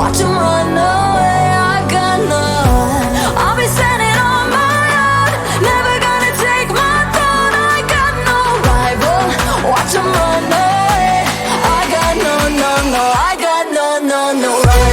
watch them run away. I got none. I'll be standing on my own, never gonna take my throne. I got no rival, watch them run away. I got no, no, no, I got no, no, no rival.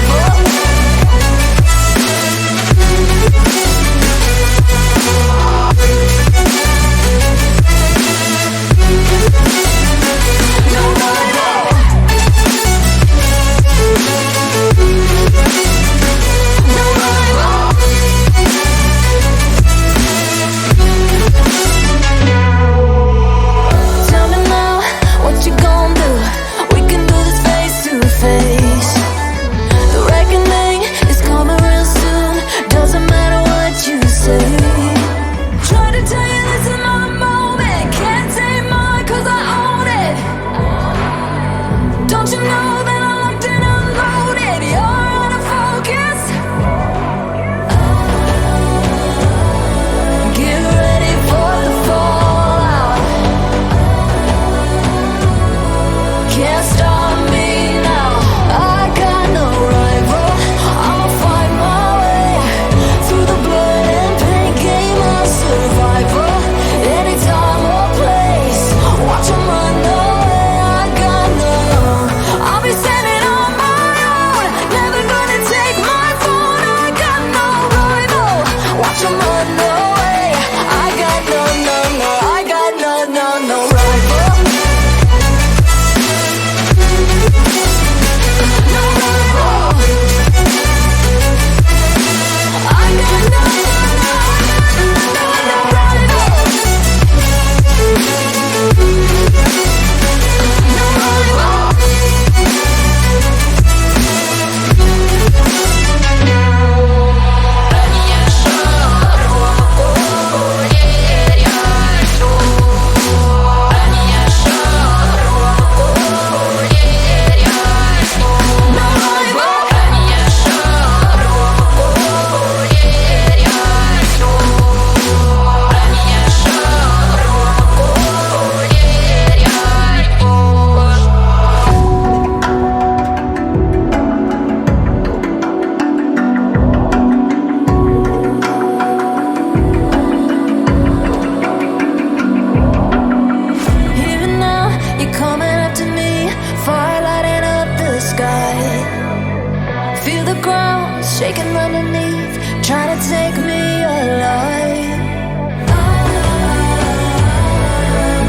Shaking underneath, trying to take me alive.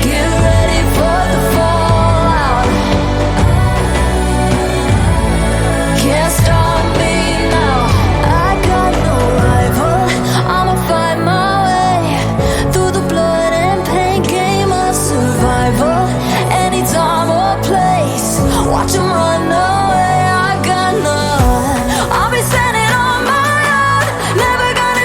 Get ready for the fallout. Can't stop me now. I got no rival. I'ma fight my way through the blood and pain game of survival. Any time or place, watch 'em run away. I got none. I'll be standing on my own, never gonna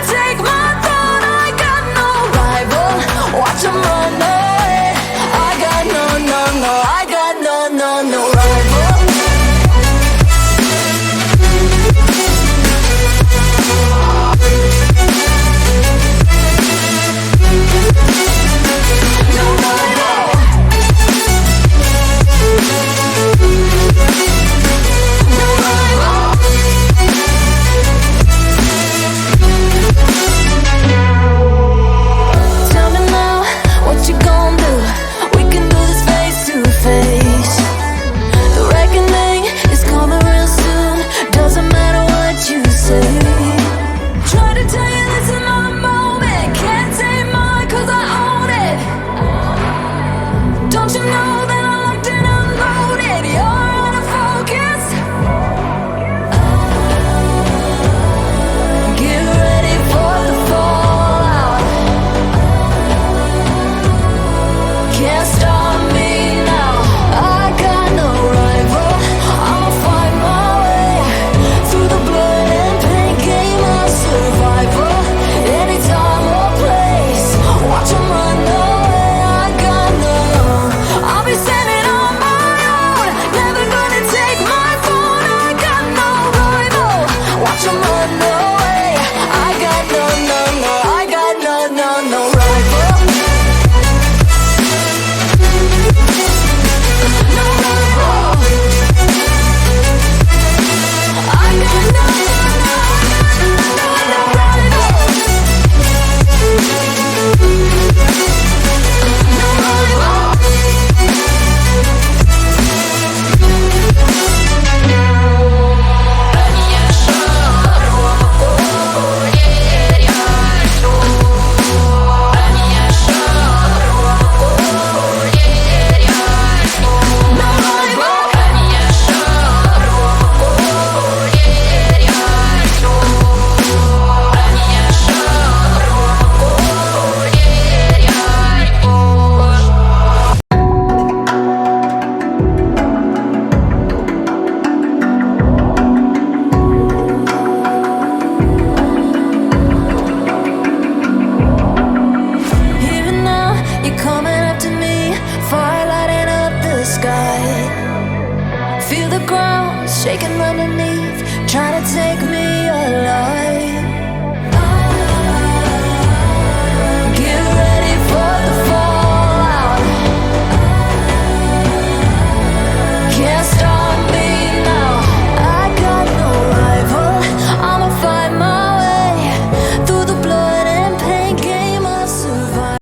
shaking underneath, trying to take me alive.